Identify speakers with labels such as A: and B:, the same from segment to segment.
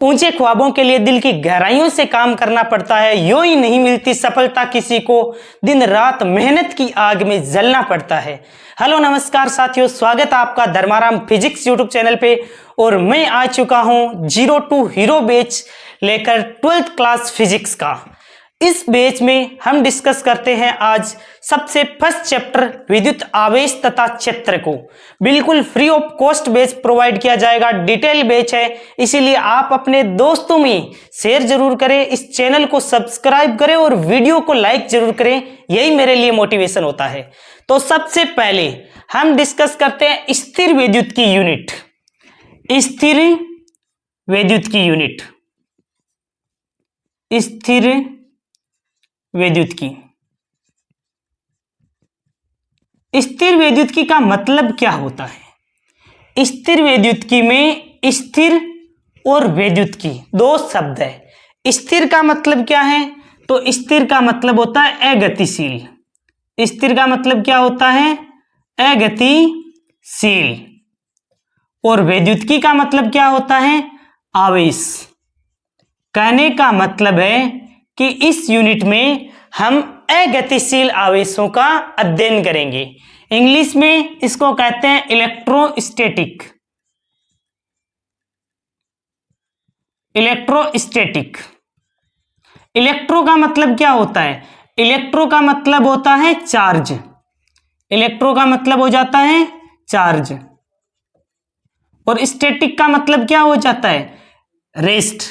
A: ऊंचे ख्वाबों के लिए दिल की गहराइयों से काम करना पड़ता है, यूं ही नहीं मिलती सफलता किसी को, दिन रात मेहनत की आग में जलना पड़ता है। हेलो नमस्कार साथियों, स्वागत है आपका धर्माराम फिजिक्स यूट्यूब चैनल पे। और मैं आ चुका हूं 0 to हीरो बैच लेकर 12th क्लास फिजिक्स का। इस बैच में हम डिस्कस करते हैं आज सबसे फर्स्ट चैप्टर विद्युत आवेश तथा क्षेत्र को। बिल्कुल free of cost batch provide किया जाएगा, डिटेल बैच है, इसीलिए आप अपने दोस्तों में शेयर जरूर करें, इस चैनल को सब्सक्राइब करें और वीडियो को लाइक जरूर करें, यही मेरे लिए मोटिवेशन होता है। तो सबसे पहले हम डिस्कस करते हैं स्थिर विद्युत की यूनिट। स्थिर विद्युत की यूनिट, स्थिर विद्युत की। स्थिर विद्युत की का मतलब क्या होता है? स्थिर विद्युत की में स्थिर और विद्युत की दो शब्द है। स्थिर का मतलब क्या है? तो स्थिर का मतलब होता है अगतिशील। स्थिर का मतलब क्या होता है? अगतिशील। और विद्युत की का मतलब क्या होता है? आवेश। कहने का मतलब है कि इस यूनिट में हम अगतिशील आवेशों का अध्ययन करेंगे। इंग्लिश में इसको कहते हैं इलेक्ट्रोस्टैटिक। इलेक्ट्रोस्टैटिक। इलेक्ट्रो का मतलब क्या होता है? इलेक्ट्रो का मतलब होता है चार्ज। इलेक्ट्रो का मतलब हो जाता है चार्ज। और स्टैटिक का मतलब क्या हो जाता है? रेस्ट।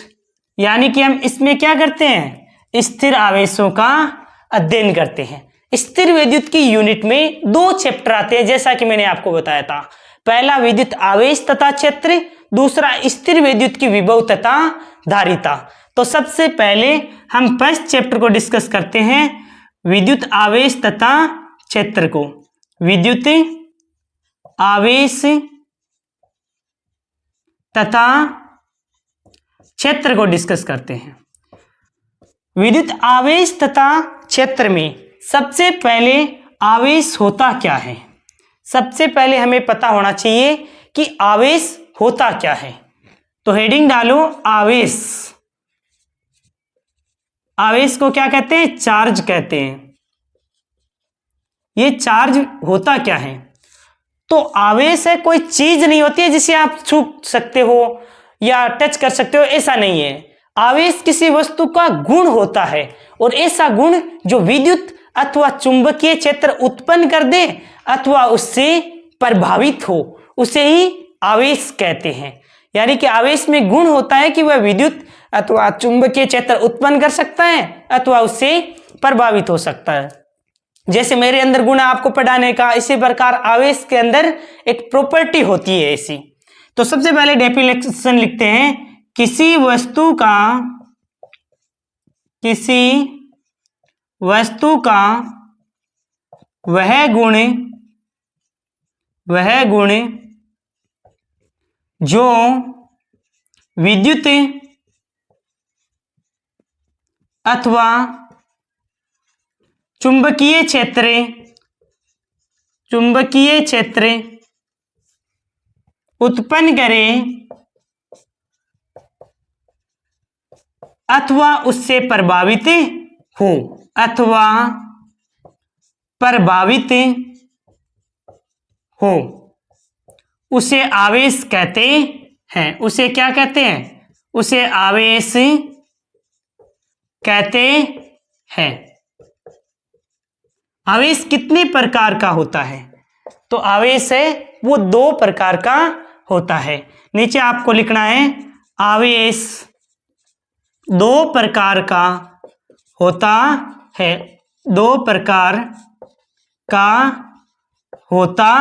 A: यानी कि हम इसमें क्या करते हैं? स्थिर आवेशों का अध्ययन करते हैं। स्थिर विद्युत की यूनिट में दो चैप्टर आते हैं, जैसा कि मैंने आपको बताया था। पहला विद्युत आवेश तथा क्षेत्र, दूसरा स्थिर विद्युत की विभव तथा धारिता। तो सबसे पहले हम फर्स्ट चैप्टर को डिस्कस करते हैं, विद्युत आवेश तथा क्षेत्र को। विद्युत आवेश तथा क्षेत्र को डिस्कस करते हैं। विद्युत आवेश तथा क्षेत्र में सबसे पहले आवेश होता क्या है? सबसे पहले हमें पता होना चाहिए कि आवेश होता क्या है। तो हेडिंग डालो आवेश। आवेश को क्या कहते हैं? चार्ज कहते हैं। ये चार्ज होता क्या है? तो आवेश है कोई चीज नहीं होती है जिसे आप छू सकते हो या टच कर सकते हो, ऐसा नहीं है। आवेश किसी वस्तु का गुण होता है, और ऐसा गुण जो विद्युत अथवा चुंबकीय क्षेत्र उत्पन्न कर दे अथवा उससे प्रभावित हो, उसे ही आवेश कहते हैं। यानी कि आवेश में गुण होता है कि वह विद्युत अथवा चुंबकीय क्षेत्र उत्पन्न कर सकता है अथवा उससे प्रभावित हो सकता है। जैसे मेरे अंदर गुण है आपको पढ़ाने का, इसी प्रकार आवेश के अंदर एक प्रॉपर्टी होती है ऐसी। तो सबसे पहले डेफिनेशन लिखते हैं, किसी वस्तु का वह गुण जो विद्युत अथवा चुंबकीय क्षेत्र उत्पन्न करे अथवा उससे प्रभावित हो, उसे आवेश कहते हैं। उसे क्या कहते हैं? उसे आवेश कहते हैं। आवेश कितने प्रकार का होता है? तो आवेश है वो दो प्रकार का होता है। नीचे आपको लिखना है, आवेश दो प्रकार का होता है। दो प्रकार का होता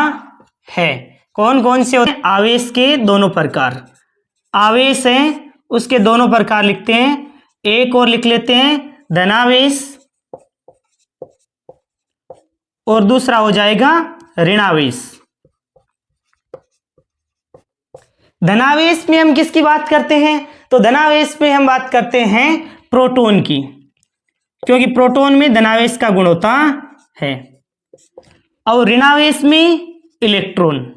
A: है। कौन कौन से होते हैं? आवेश के दोनों प्रकार। आवेश है उसके दोनों प्रकार लिखते हैं। एक और लिख लेते हैं धनावेश, और दूसरा हो जाएगा ऋणावेश। धनावेश में हम किसकी बात करते हैं? तो धनावेश में हम बात करते हैं प्रोटॉन की, क्योंकि प्रोटॉन में धनावेश का गुण होता है। और ऋणावेश में इलेक्ट्रॉन।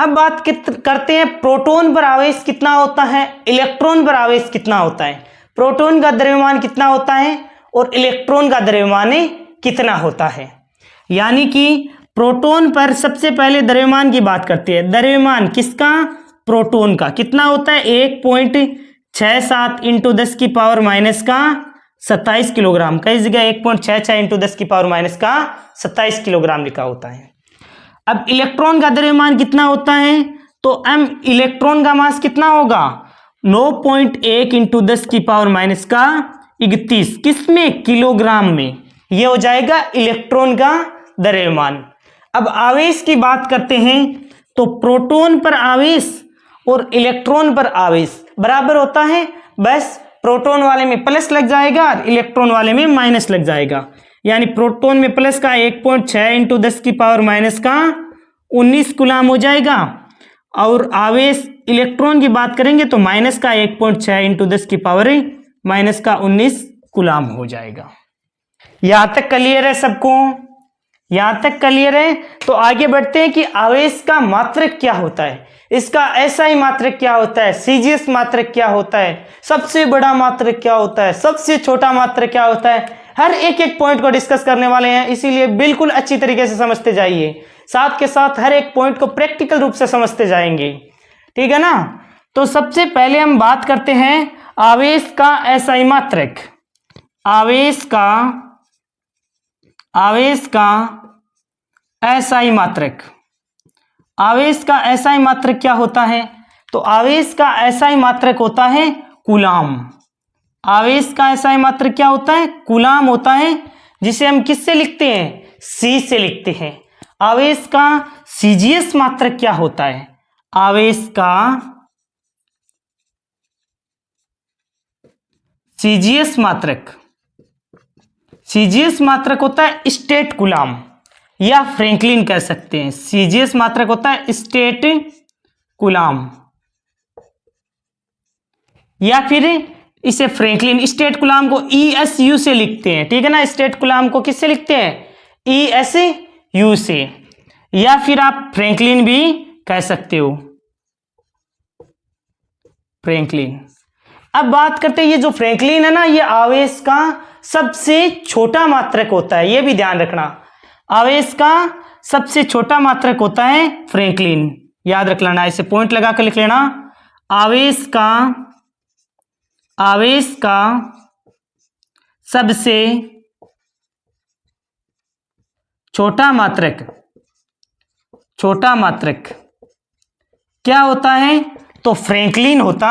A: अब बात करते हैं प्रोटॉन पर आवेश कितना होता है, इलेक्ट्रॉन पर आवेश कितना होता है। प्रोटॉन का द्रव्यमान कितना होता है और इलेक्ट्रॉन का द्रव्यमान कितना होता है। यानी कि प्रोटॉन पर सबसे पहले द्रव्यमान की बात करते हैं। द्रव्यमान किसका, प्रोटॉन का कितना होता है 1.67 इंटू 10 की पावर माइनस का 27 किलोग्राम। कई जगह 1.66 इंटू 10 की पावर माइनस का 27 किलोग्राम लिखा होता है। अब इलेक्ट्रॉन का द्रव्यमान कितना होता है, तो m इलेक्ट्रॉन का मास कितना होगा 9.1 इंटू 10 की पावर माइनस का 31, किसमें, किलोग्राम में। यह हो जाएगा इलेक्ट्रॉन का द्रव्यमान। अब आवेश की बात करते हैं तो प्रोटॉन पर आवेश और इलेक्ट्रॉन पर आवेश बराबर होता है, बस प्रोटॉन वाले में प्लस लग जाएगा और इलेक्ट्रॉन वाले में माइनस लग जाएगा। यानी प्रोटॉन में प्लस का 1.6 इंटू 10 की पावर माइनस का 19 कूलाम हो जाएगा, और आवेश इलेक्ट्रॉन की बात करेंगे तो माइनस का 1.6 इंटू 10 की पावर माइनस का 19 कूलाम हो जाएगा। यहां तक क्लियर है सबको, यहां तक क्लियर है। तो आगे बढ़ते हैं कि आवेश का मात्रक क्या होता है, इसका एसआई मात्रक क्या होता है, सीजीएस मात्रक क्या होता है, सबसे बड़ा मात्रक क्या होता है, सबसे छोटा मात्रक क्या होता है। हर एक पॉइंट को डिस्कस करने वाले हैं, इसीलिए बिल्कुल अच्छी तरीके से समझते जाइए, साथ के साथ हर एक पॉइंट को प्रैक्टिकल रूप से समझते जाएंगे, ठीक है ना। तो सबसे पहले हम बात करते हैं आवेश का एसआई मात्रक। आवेश का एसआई मात्रक, आवेश का एसआई मात्रक क्या होता है, तो आवेश का एसआई मात्रक होता है कूलाम। आवेश का एसआई मात्रक क्या होता है, कूलाम होता है, जिसे हम किससे लिखते हैं, सी से लिखते हैं। आवेश का सीजीएस मात्रक क्या होता है, आवेश का सीजीएस मात्रक होता है स्टेट कूलाम या फ्रैंकलिन कह सकते हैं। सीजीएस मात्रक होता है स्टेट कूलाम या फिर इसे फ्रैंकलिन। स्टेट कूलाम को ESU से लिखते हैं, ठीक है ना। स्टेट कूलाम को किससे लिखते हैं, ESU से, या फिर आप फ्रैंकलिन भी कह सकते हो, फ्रैंकलिन। अब बात करते हैं ये जो फ्रैंकलिन है ना, ये आवेश का सबसे छोटा मात्रक होता है, ये भी ध्यान रखना। आवेश का सबसे छोटा मात्रक होता है फ्रैंकलिन, याद रख लेना, इसे पॉइंट लगा कर लिख लेना। आवेश का सबसे छोटा मात्रक क्या होता है, तो फ्रैंकलिन होता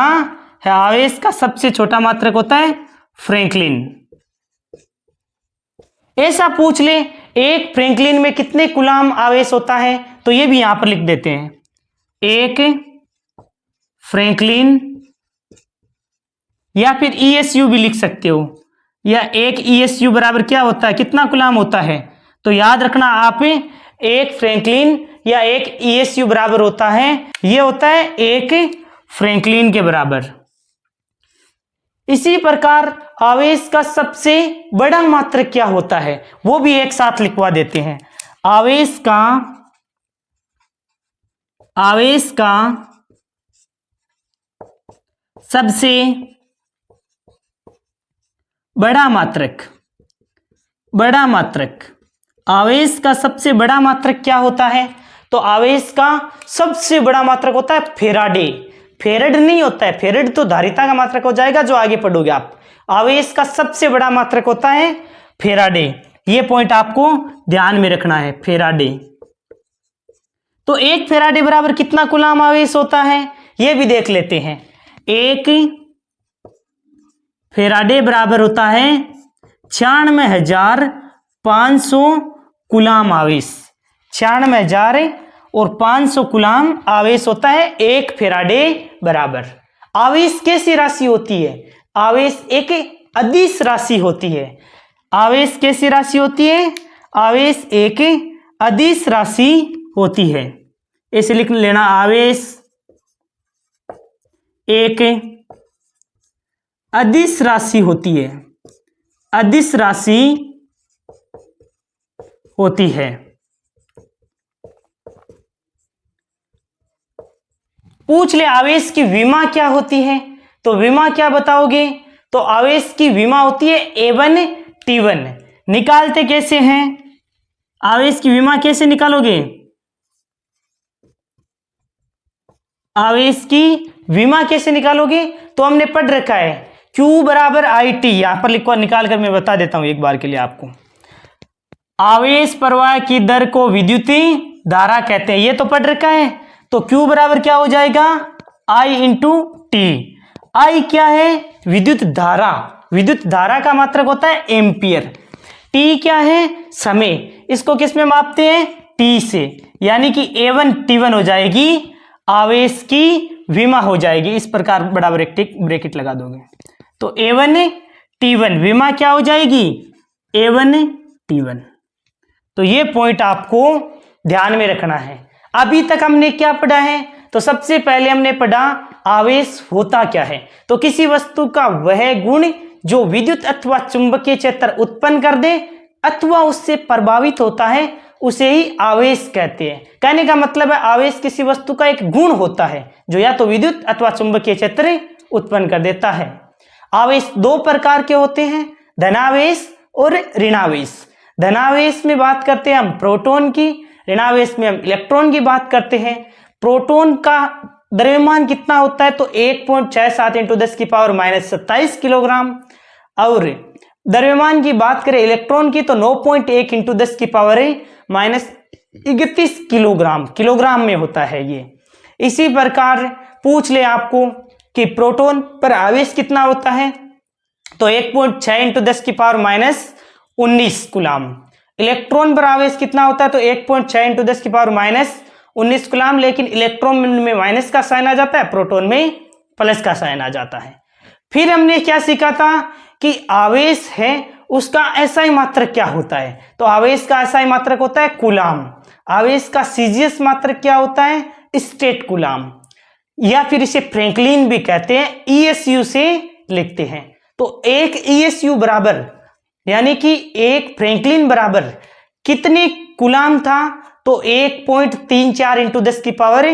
A: है। आवेश का सबसे छोटा मात्रक होता है फ्रैंकलिन। ऐसा पूछ ले एक फ्रैंकलिन में कितने कूलाम आवेश होता है, तो ये भी यहां पर लिख देते हैं। एक फ्रैंकलिन, या फिर ESU भी लिख सकते हो, या एक ESU बराबर क्या होता है, कितना कूलाम होता है। तो याद रखना आप, एक फ्रैंकलिन या एक ESU बराबर होता है, ये होता है एक फ्रैंकलिन के बराबर। इसी प्रकार आवेश का सबसे बड़ा मात्रक क्या होता है, वो भी एक साथ लिखवा देते हैं। आवेश का सबसे बड़ा मात्रक, आवेश का सबसे बड़ा मात्रक क्या होता है, तो आवेश का सबसे बड़ा मात्रक होता है फेराडे। फेरड नहीं होता है, फेरड तो धारिता का मात्रक हो जाएगा, जो आगे पढ़ोगे आप। आवेश का सबसे बड़ा मात्रक होता है फेराडे, ये पॉइंट आपको ध्यान में रखना है, फेराडे। तो एक फेराडे बराबर कितना कूलाम आवेश होता है, ये भी देख लेते हैं। एक फेराडे बराबर होता है 96,500 कूलाम आवेश। 96,500 कूलाम आवेश होता है एक फेराडे बराबर। आवेश कैसी राशि होती है, आवेश एक अदिश राशि होती है। आवेश कैसी राशि होती है, आवेश एक अदिश राशि होती है। इसे लिख लेना, आवेश एक अदिश राशि होती है, अदिश राशि होती है। पूछ ले आवेश की विमा क्या होती है, तो विमा क्या बताओगे, तो आवेश की विमा होती है A1 T1। निकालते कैसे हैं, आवेश की विमा कैसे निकालोगे, आवेश की विमा कैसे निकालोगे, तो हमने पढ़ रखा है Q बराबर IT, यहां पर लिखो, निकाल कर मैं बता देता हूं एक बार के लिए आपको। आवेश प्रवाह की दर को विद्युतीय धारा कहते हैं, ये तो पढ़ रखा है। तो Q बराबर क्या हो जाएगा, I इंटू टी। I क्या है, विद्युत धारा, विद्युत धारा का मात्रक होता है एम्पियर। T क्या है, समय, इसको किस में मापते हैं, T से, यानी कि A1 T1 हो जाएगी, आवेश की विमा हो जाएगी। इस प्रकार बराबर एक टिक ब्रैकेट लगा दोगे, तो A1 T1 विमा क्या हो जाएगी, A1 T1। तो ये पॉइंट आपको ध्यान में रखना है। अभी तक हमने क्या पढ़ा है, तो सबसे पहले हमने पढ़ा आवेश होता क्या है, तो किसी वस्तु का वह गुण जो विद्युत अथवा चुंबकीय क्षेत्र उत्पन्न कर दे अथवा उससे प्रभावित होता है, उसे ही आवेश कहते हैं। कहने का मतलब है आवेश किसी वस्तु का एक गुण होता है जो या तो विद्युत अथवा चुंबकीय क्षेत्र उत्पन्न कर देता है। आवेश दो प्रकार के होते हैं, धनावेश और ऋणावेश। धनावेश में बात करते हैं हम प्रोटॉन की, ऋणावेश में हम इलेक्ट्रॉन की बात करते हैं। प्रोटॉन का द्रव्यमान कितना होता है, तो 1.67 इंटू 10 की पावर -27 किलोग्राम, और द्रव्यमान की बात करें इलेक्ट्रॉन की तो 9.1 इंटू 10 की पावर -31 किलोग्राम, किलोग्राम में होता है ये। इसी प्रकार पूछ ले आपको कि प्रोटॉन पर आवेश कितना होता है, तो 1.6 इंटू 10 की पावर -19 कूलाम। इलेक्ट्रॉन पर आवेश कितना होता है, तो 1.6 इंटू 10 की पावर -19 कूलाम, लेकिन इलेक्ट्रॉन में माइनस का साइन आ जाता है, प्रोटॉन में प्लस का साइन आ जाता है। फिर हमने क्या सीखा था कि आवेश है उसका एसआई मात्रक क्या होता है, तो आवेश का एसआई मात्रक होता है कूलाम। आवेश का सीजीएस मात्रक क्या होता है, स्टेट कूलाम, या फिर इसे फ्रैंकलिन भी कहते हैं, ईएसयू से लिखते हैं। तो एक ईएसयू बराबर यानी कि एक फ्रैंकलिन बराबर कितने कूलाम था, तो 1.34 इंटू 10 की पावर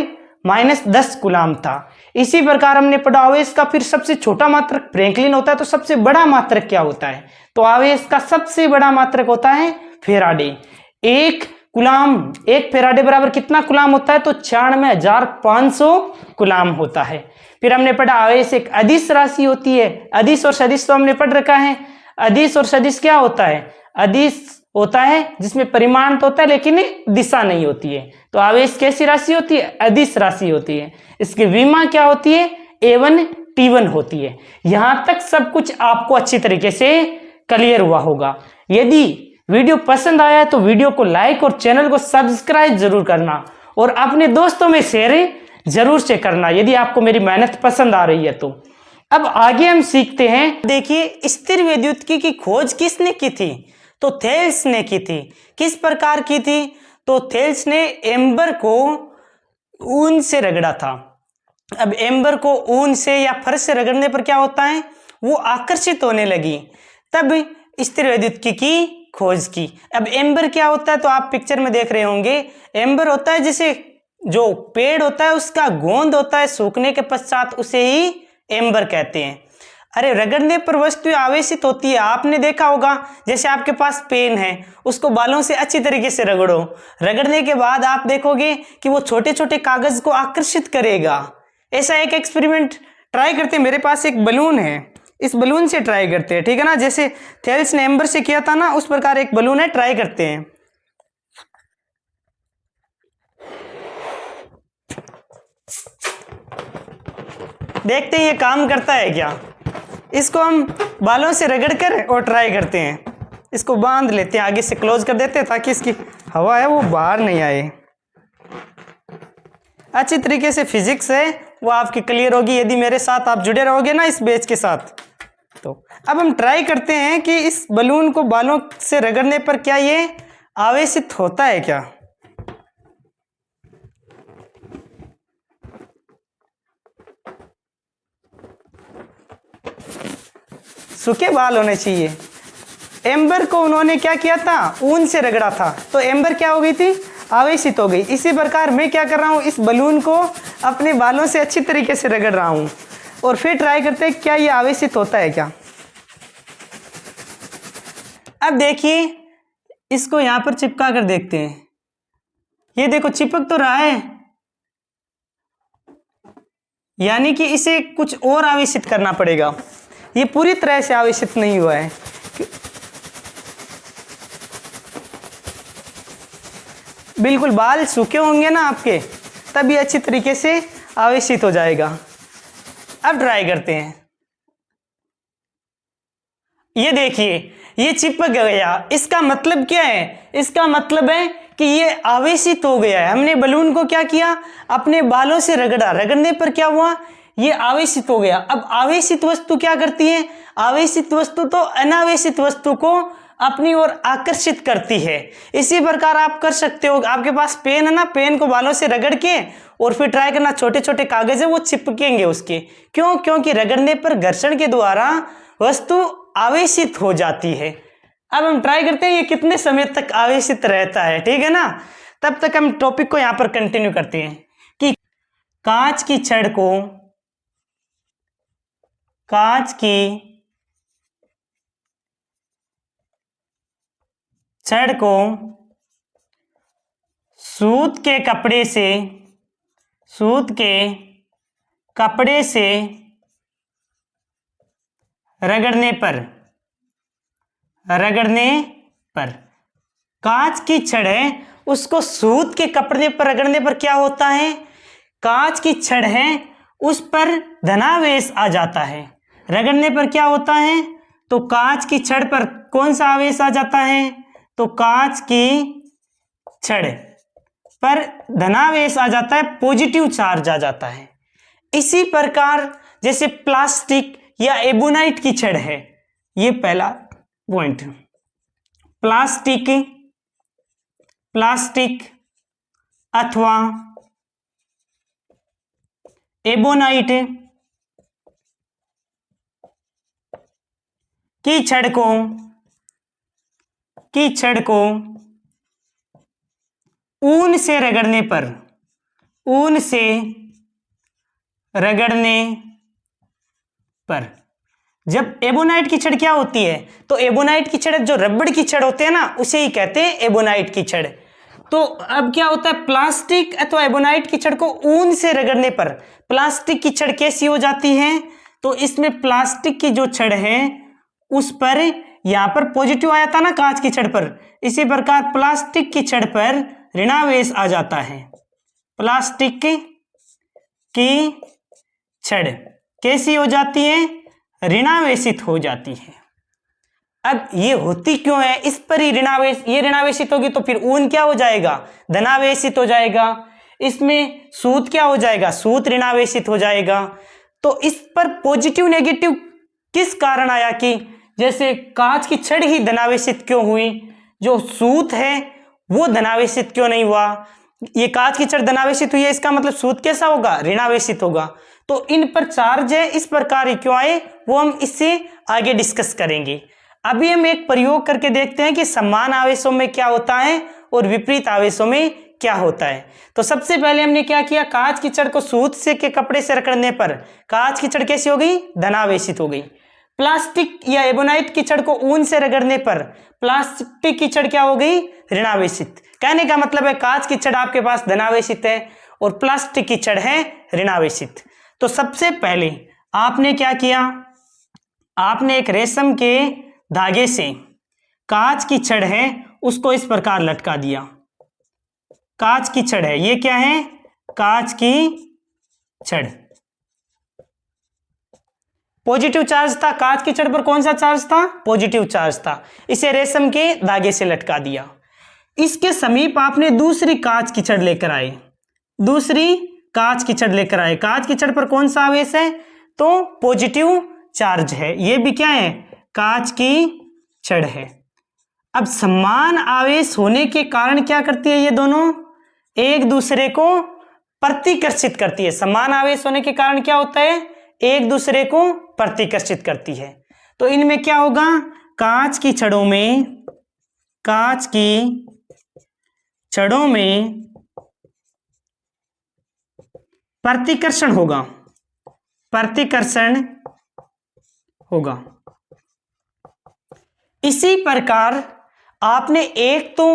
A: -10 कूलाम था। इसी प्रकार हमने पढ़ा आवेश का फिर सबसे छोटा मात्रक फ्रैंकलिन होता है, तो सबसे बड़ा मात्रक क्या होता है, तो आवेश का सबसे बड़ा मात्रक होता है फेराडे। एक कूलाम, एक फेराडे बराबर कितना कूलाम होता है, तो 96,500 कूलाम होता है। फिर हमने पढ़ा आवेश एक अदिश राशि होती है। अदिश और सदिश तो हमने पढ़ रखा है। अदिश और सदिश क्या होता है, अदिश होता है जिसमें परिमाण तो होता है लेकिन दिशा नहीं होती है। तो आवेश कैसी राशि होती है, अदिश राशि होती है। इसकी विमा क्या होती है, A1 T1 होती है। यहां तक सब कुछ आपको अच्छी तरीके से क्लियर हुआ होगा। यदि वीडियो पसंद आया है तो वीडियो को लाइक और चैनल को सब्सक्राइब जरूर करना और अपने दोस्तों में शेयर जरूर से करना यदि आपको मेरी मेहनत पसंद आ रही है तो। अब आगे हम सीखते हैं। देखिए, स्थिर वैद्युतिकी की खोज किसने की थी, तो थेल्स ने की थी। किस प्रकार की थी, तो थेल्स ने एम्बर को ऊन से रगड़ा था। अब एम्बर को ऊन से या फर्श से रगड़ने पर क्या होता है, वो आकर्षित होने लगी, तब स्थिर वैद्युतिकी की खोज की। अब एम्बर क्या होता है, तो आप पिक्चर में देख रहे होंगे, एम्बर होता है जैसे जो पेड़ होता है उसका गोंद होता है, सूखने के पश्चात उसे ही एम्बर कहते हैं। अरे रगड़ने पर वस्तु आवेशित होती है। आपने देखा होगा, जैसे आपके पास पेन है, उसको बालों से अच्छी तरीके से रगड़ो, रगड़ने के बाद आप देखोगे कि वो छोटे छोटे कागज को आकर्षित करेगा। ऐसा एक एक्सपेरिमेंट ट्राई करते हैं। मेरे पास एक बलून है, इस बलून से ट्राई करते हैं, ठीक है ना। जैसे थेल्स ने एम्बर से किया था ना, उस प्रकार एक बलून है, ट्राई करते हैं। देखते हैं ये काम करता है क्या। इसको हम बालों से रगड़कर और ट्राई करते हैं। इसको बांध लेते हैं, आगे से क्लोज कर देते हैं ताकि इसकी हवा है वो बाहर नहीं आए। अच्छी तरीके से फिजिक्स है वो आपकी क्लियर होगी यदि मेरे साथ आप जुड़े रहोगे ना इस बैच के साथ। तो अब हम ट्राई करते हैं कि इस बलून को बालों से रगड़ने पर क्या ये आवेशित होता है क्या। सूखे बाल होने चाहिए। एम्बर को उन्होंने क्या किया था, ऊन से रगड़ा था, तो एम्बर क्या हो गई थी, आवेशित हो गई। इसी प्रकार मैं क्या कर रहा हूं, इस बलून को अपने बालों से अच्छी तरीके से रगड़ रहा हूं और फिर ट्राई करते हैं क्या ये आवेशित होता है क्या। अब देखिए इसको यहां पर चिपका कर देखते हैं। ये देखो चिपक तो रहा है, यानी कि इसे कुछ और आवेशित करना पड़ेगा। ये पूरी तरह से आवेशित नहीं हुआ है। बिल्कुल बाल सूखे होंगे ना आपके, तब ये अच्छी तरीके से आवेशित हो जाएगा। अब ट्राई करते हैं। ये देखिए ये चिपक गया। इसका मतलब क्या है? इसका मतलब है कि ये आवेशित हो गया है। हमने बलून को क्या किया? अपने बालों से रगड़ा, रगड़ने पर क्या हुआ? ये आवेशित हो गया। अब आवेशित वस्तु क्या करती है? आवेशित वस्तु तो अनावेशित वस्तु को अपनी ओर आकर्षित करती है। इसी प्रकार आप कर सकते हो। आपके पास पेन है ना, पेन को बालों से रगड़ के और फिर ट्राई करना, छोटे छोटे कागज है वो चिपकेंगे उसके। क्यों? क्योंकि रगड़ने पर घर्षण के द्वारा वस्तु आवेशित हो जाती है। अब हम ट्राई करते हैं ये कितने समय तक आवेशित रहता है, ठीक है ना। तब तक हम टॉपिक को यहां पर कंटिन्यू करते हैं कि कांच की छड़ को सूत के कपड़े से रगड़ने पर कांच की छड़ है उसको सूत के कपड़े पर रगड़ने पर क्या होता है? कांच की छड़ है उस पर धनावेश आ जाता है। रगड़ने पर क्या होता है? तो कांच की छड़ पर कौन सा आवेश आ जाता है? तो कांच की छड़ पर धनावेश आ जाता है, पॉजिटिव चार्ज आ जाता है। इसी प्रकार जैसे प्लास्टिक या एबोनाइट की छड़ है, ये पहला पॉइंट। प्लास्टिक अथवा एबोनाइट की छड़ को ऊन से रगड़ने पर जब एबोनाइट की छड़ क्या होती है? तो एबोनाइट की छड़, जो रबड़ की छड़ होते हैं ना, उसे ही कहते हैं एबोनाइट की छड़। तो अब क्या होता है? प्लास्टिक अथवा एबोनाइट की छड़ को ऊन से रगड़ने पर प्लास्टिक की छड़ कैसी हो जाती है? तो इसमें प्लास्टिक की जो छड़ है उस पर, यहां पर पॉजिटिव आया था ना कांच की छड़ पर, इसी प्रकार प्लास्टिक की छड़ पर ऋणावेश आ जाता है। प्लास्टिक की छड़ कैसी हो जाती है? ऋणावेशित हो जाती है। अब ये होती क्यों है? इस पर ही ये ऋणावेशित होगी तो फिर ऊन क्या हो जाएगा? धनावेशित हो जाएगा। इसमें सूत क्या हो जाएगा? सूत ऋणावेशित हो जाएगा। तो इस पर पॉजिटिव नेगेटिव किस कारण आया कि जैसे कांच की छड़ ही धनावेशित क्यों हुई, जो सूत है वो धनावेशित क्यों नहीं हुआ? ये कांच की छड़ धनावेशित हुई है, इसका मतलब सूत कैसा होगा? ऋणावेशित होगा। तो इन पर चार्ज है, इस प्रकार क्यों आए वो हम इससे आगे डिस्कस करेंगे। अभी हम एक प्रयोग करके देखते हैं कि समान आवेशों में क्या होता है और विपरीत आवेशों में क्या होता है। तो सबसे पहले हमने क्या किया? कांच की छड़ को सूत से के कपड़े से रगड़ने पर कांच की छड़ कैसी हो गई? धनावेशित हो गई। प्लास्टिक या एबोनाइट की छड़ को ऊन से रगड़ने पर प्लास्टिक की छड़ क्या हो गई? ऋणावेशित। कहने का मतलब है कांच की छड़ आपके पास धनावेशित है और प्लास्टिक की छड़ है ऋणावेशित। तो सबसे पहले आपने क्या किया? आपने एक रेशम के धागे से कांच की छड़ है उसको इस प्रकार लटका दिया। कांच की छड़ है, ये क्या है? कांच की छड़। पॉजिटिव चार्ज था कांच की छड़ पर, कौन सा चार्ज था? पॉजिटिव चार्ज था। इसे रेशम के धागे से लटका दिया। इसके समीप आपने दूसरी कांच की छड़ लेकर आए। कांच की छड़ पर कौन सा आवेश है? तो पॉजिटिव चार्ज है। ये भी क्या है? कांच की छड़ है। अब समान आवेश होने के कारण क्या करती है? ये दोनों एक दूसरे को प्रतिकर्षित करती है। समान आवेश होने के कारण क्या होता है? एक दूसरे को प्रतिकर्षित करती है। तो इनमें क्या होगा? कांच की छड़ों में प्रतिकर्षण होगा, प्रतिकर्षण होगा। इसी प्रकार आपने एक तो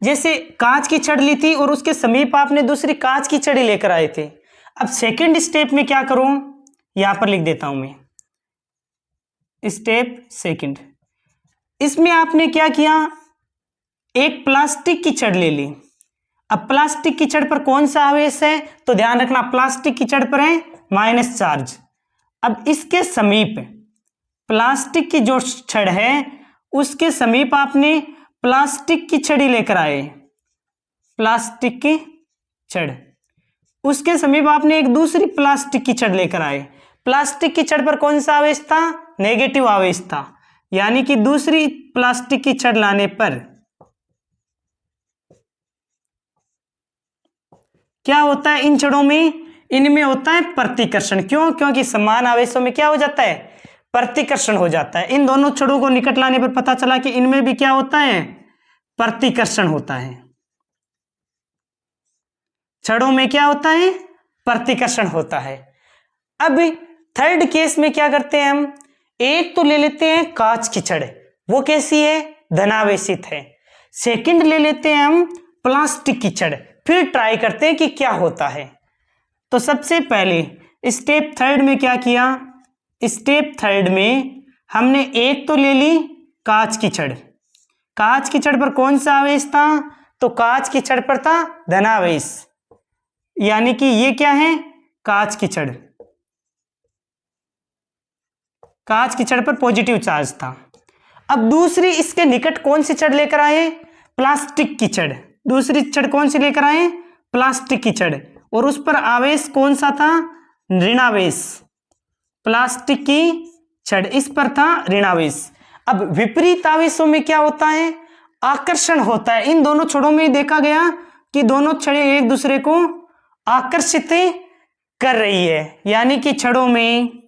A: जैसे कांच की छड़ ली थी और उसके समीप आपने दूसरी कांच की छड़ी लेकर आए थे। अब सेकंड स्टेप में क्या करूं, यहां पर लिख देता हूं मैं, स्टेप सेकंड। इसमें आपने क्या किया, एक प्लास्टिक की छड़ ले ली। अब प्लास्टिक की छड़ पर कौन सा आवेश है, तो ध्यान रखना प्लास्टिक की छड़ पर है माइनस चार्ज। अब इसके समीप प्लास्टिक की जो छड़ है उसके समीप आपने प्लास्टिक की छड़ी लेकर आए, प्लास्टिक की छड़, उसके समीप आपने एक दूसरी प्लास्टिक की छड़ लेकर आए। प्लास्टिक की छड़ पर कौन सा आवेश था, नेगेटिव आवेश था, यानी कि दूसरी प्लास्टिक की छड़ लाने पर क्या होता है, इन छड़ों में, इनमें होता है प्रतिकर्षण। क्यों, क्योंकि समान आवेशों में क्या हो जाता है, प्रतिकर्षण हो जाता है। इन दोनों छड़ों को निकट लाने पर पता चला कि इनमें भी क्या होता है, प्रतिकर्षण होता है। छड़ों में क्या होता है, प्रतिकर्षण होता है। अब थर्ड केस में क्या करते हैं हम, एक तो ले लेते हैं कांच की छड़, वो कैसी है, धनावेशित है। सेकंड ले लेते हैं हम प्लास्टिक की छड़, फिर ट्राई करते हैं कि क्या होता है। तो सबसे पहले स्टेप थर्ड में क्या किया, स्टेप थर्ड में हमने एक तो ले ली कांच की छड़। कांच की छड़ पर कौन सा आवेश था, तो कांच की छड़ पर था धनावेश, यानी कि ये क्या है, कांच की छड़, कांच की छड़ पर पॉजिटिव चार्ज था। अब दूसरी इसके निकट कौन सी छड़ लेकर आए, प्लास्टिक की छड़। दूसरी छड़ कौन सी लेकर आए, प्लास्टिक की छड़, और उस पर आवेश कौन सा था, ऋणावेश। प्लास्टिक की छड़, इस पर था ऋणावेश। अब विपरीत आवेशों में क्या होता है, आकर्षण होता है। इन दोनों छड़ों में देखा गया कि दोनों छड़ें एक दूसरे को आकर्षित कर रही है, यानी कि छड़ों में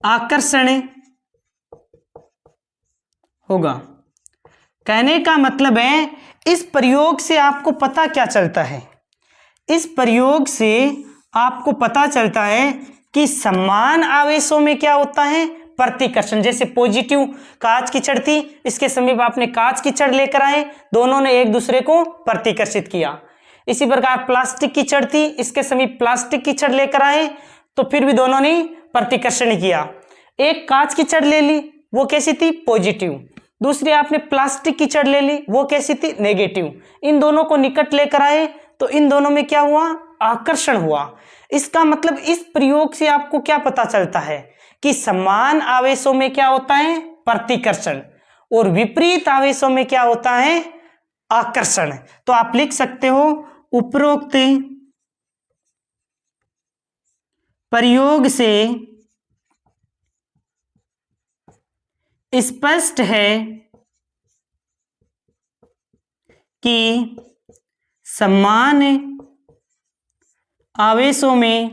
A: आकर्षण होगा। कहने का मतलब है इस प्रयोग से आपको पता क्या चलता है, इस प्रयोग से आपको पता चलता है कि समान आवेशों में क्या होता है, प्रतिकर्षण। जैसे पॉजिटिव कांच की छड़ थी, इसके समीप आपने कांच की छड़ लेकर आए, दोनों ने एक दूसरे को प्रतिकर्षित किया। इसी प्रकार प्लास्टिक की छड़ थी, इसके समीप प्लास्टिक की छड़ लेकर आए, तो फिर भी दोनों ने प्रतिकर्षण किया। एक कांच की छड़ ले ली, वो कैसी थी, पॉजिटिव। दूसरी आपने प्लास्टिक की छड़ ले ली, वो कैसी थी, नेगेटिव। इन दोनों को निकट लेकर आए तो इन दोनों में क्या हुआ, आकर्षण हुआ। इसका मतलब इस प्रयोग से आपको क्या पता चलता है कि समान आवेशों में क्या होता है, प्रतिकर्षण, और विपरीत आवेशों में क्या होता है, आकर्षण। तो आप लिख सकते हो उपरोक्त प्रयोग से स्पष्ट है कि समान आवेशों में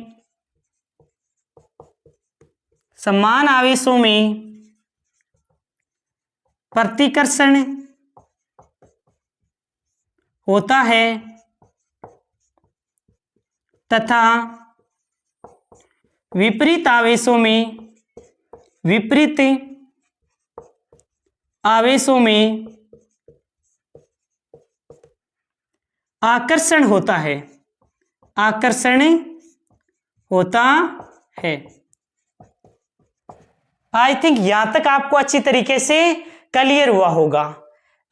A: प्रतिकर्षण होता है तथा विपरीत आवेशों में आकर्षण होता है, आकर्षण होता है। आई थिंक यहां तक आपको अच्छी तरीके से क्लियर हुआ होगा।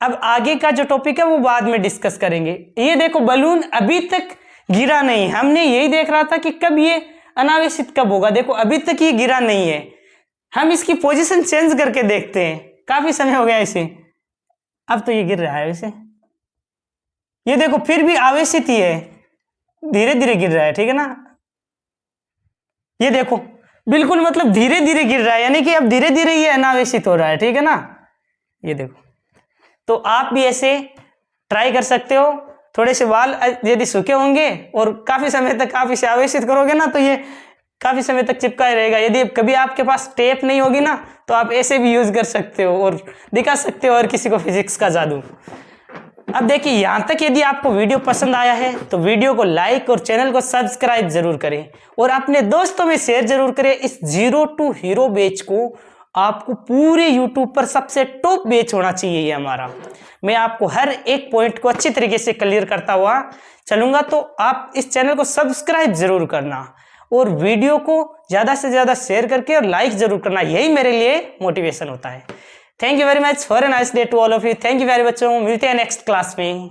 A: अब आगे का जो टॉपिक है वो बाद में डिस्कस करेंगे। ये देखो बलून अभी तक गिरा नहीं, हमने यही देख रहा था कि कब ये अनावेशित कब होगा। देखो अभी तक ये गिरा नहीं है, हम इसकी पोजीशन चेंज करके देखते हैं। काफी समय हो गया इसे, अब तो ये गिर रहा है वैसे, ये देखो फिर भी आवेशित ही है, धीरे धीरे गिर रहा है, ठीक है ना। ये देखो बिल्कुल मतलब धीरे धीरे गिर रहा है, यानी कि अब धीरे धीरे ये अनावेशित हो रहा है, ठीक है ना। ये देखो, तो आप भी ऐसे ट्राई कर सकते हो। थोड़े से बाल यदि सूखे होंगे और काफी समय तक आप इसे आवेशित करोगे ना, तो ये काफी समय तक चिपका ही रहेगा। यदि कभी आपके पास टेप नहीं होगी ना, तो आप ऐसे भी यूज कर सकते हो और दिखा सकते हो और किसी को फिजिक्स का जादू। अब देखिए यहाँ तक यदि आपको वीडियो पसंद आया है तो वीडियो को लाइक और चैनल को सब्सक्राइब जरूर करें और अपने दोस्तों में शेयर जरूर करें। इस जीरो टू हीरो बैच को आपको पूरे यूट्यूब पर सबसे टॉप बैच होना चाहिए ये हमारा। मैं आपको हर एक पॉइंट को अच्छी तरीके से क्लियर करता हुआ चलूंगा, तो आप इस चैनल को सब्सक्राइब जरूर करना और वीडियो को ज़्यादा से ज़्यादा शेयर करके और लाइक जरूर करना, यही मेरे लिए मोटिवेशन होता है। Thank you very much, for a nice day to all of you. Thank you very much, मिलते हैं नेक्स्ट क्लास में।